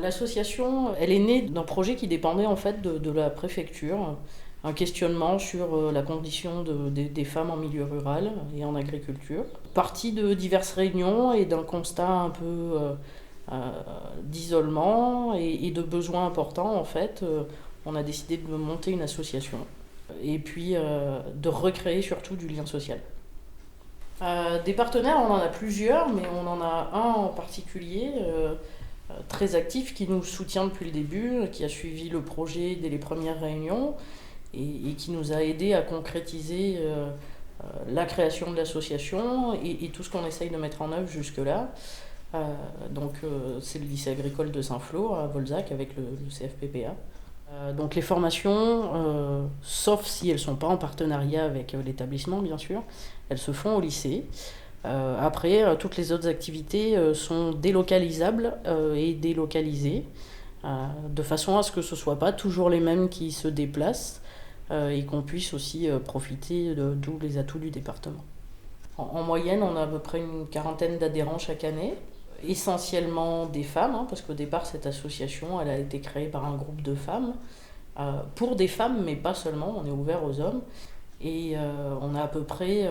L'association, elle est née d'un projet qui dépendait en fait de la préfecture, un questionnement sur la condition des femmes en milieu rural et en agriculture. Parti de diverses réunions et d'un constat un peu euh, d'isolement et de besoins importants en fait, on a décidé de monter une association et puis de recréer surtout du lien social. Des partenaires, on en a plusieurs, mais on en a un en particulier très actif qui nous soutient depuis le début, qui a suivi le projet dès les premières réunions et qui nous a aidé à concrétiser la création de l'association et tout ce qu'on essaye de mettre en œuvre jusque-là. C'est le lycée agricole de Saint-Flour à Volzac avec le CFPPA. Donc les formations, sauf si elles ne sont pas en partenariat avec l'établissement bien sûr, elles se font au lycée. Après, toutes les autres activités sont délocalisables et délocalisées, de façon à ce que ce ne soit pas toujours les mêmes qui se déplacent et qu'on puisse aussi profiter de tous les atouts du département. En moyenne, on a à peu près une quarantaine d'adhérents chaque année, essentiellement des femmes, hein, parce qu'au départ, cette association elle a été créée par un groupe de femmes, pour des femmes, mais pas seulement, on est ouvert aux hommes. Et on a à peu près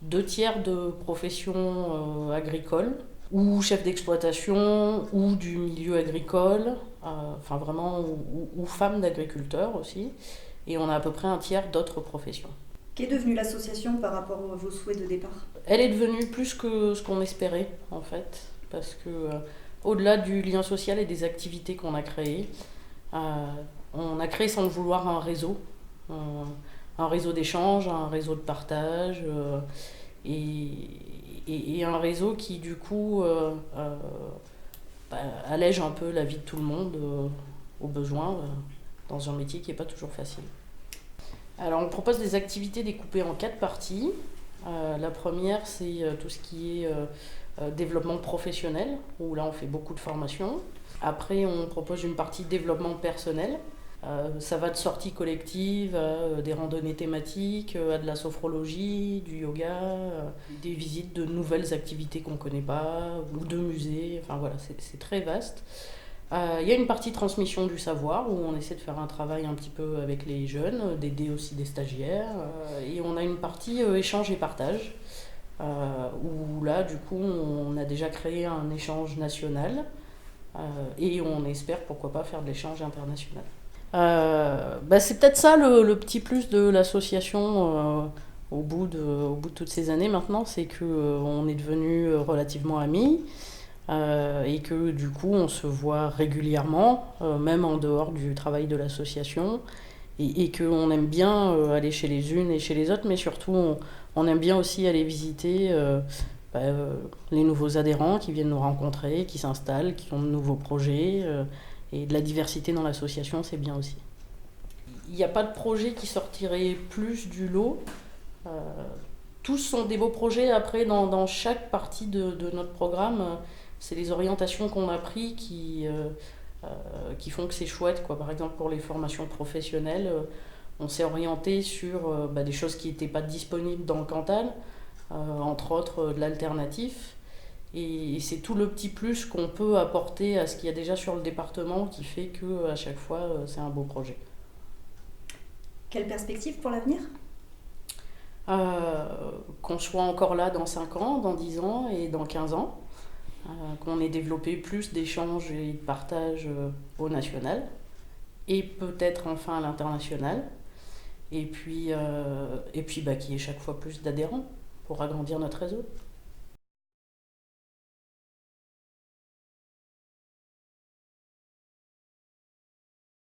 2 tiers de professions agricoles, ou chefs d'exploitation, ou du milieu agricole, enfin vraiment, ou femmes d'agriculteurs aussi. Et on a à peu près 1 tiers d'autres professions. Qu'est devenue l'association par rapport à vos souhaits de départ? Elle est devenue plus que ce qu'on espérait, en fait, parce que au-delà du lien social et des activités qu'on a créées, on a créé sans le vouloir un réseau d'échange, un réseau de partage, et un réseau qui, du coup, allège un peu la vie de tout le monde au besoin, dans un métier qui n'est pas toujours facile. Alors, on propose des activités découpées en 4 parties. La première, c'est tout ce qui est développement professionnel, où là, on fait beaucoup de formations. Après, on propose une partie développement personnel. Ça va de sorties collectives à des randonnées thématiques, à de la sophrologie, du yoga, des visites de nouvelles activités qu'on ne connaît pas, ou de musées. Enfin voilà, c'est très vaste. Il y a une partie transmission du savoir où on essaie de faire un travail un petit peu avec les jeunes, d'aider aussi des stagiaires. Et on a une partie échange et partage où là, du coup, on a déjà créé un échange national et on espère, pourquoi pas, faire de l'échange international. C'est peut-être ça le petit plus de l'association au bout de toutes ces années maintenant, c'est qu'on est devenus relativement amis. Et que du coup on se voit régulièrement, même en dehors du travail de l'association, et qu'on aime bien aller chez les unes et chez les autres, mais surtout on aime bien aussi aller visiter les nouveaux adhérents qui viennent nous rencontrer, qui s'installent, qui ont de nouveaux projets, et de la diversité dans l'association, c'est bien aussi. Il n'y a pas de projet qui sortirait plus du lot. Euh, Tous sont des beaux projets. Après, dans chaque partie de notre programme, c'est les orientations qu'on a prises qui font que c'est chouette, quoi. Par exemple, pour les formations professionnelles, on s'est orienté sur des choses qui n'étaient pas disponibles dans le Cantal, entre autres de l'alternatif. Et c'est tout le petit plus qu'on peut apporter à ce qu'il y a déjà sur le département qui fait qu'à chaque fois, c'est un beau projet. Quelle perspective pour l'avenir? Qu'on soit encore là dans 5 ans, dans 10 ans et dans 15 ans, qu'on ait développé plus d'échanges et de partage au national et peut-être enfin à l'international, et puis qu'il y ait chaque fois plus d'adhérents pour agrandir notre réseau.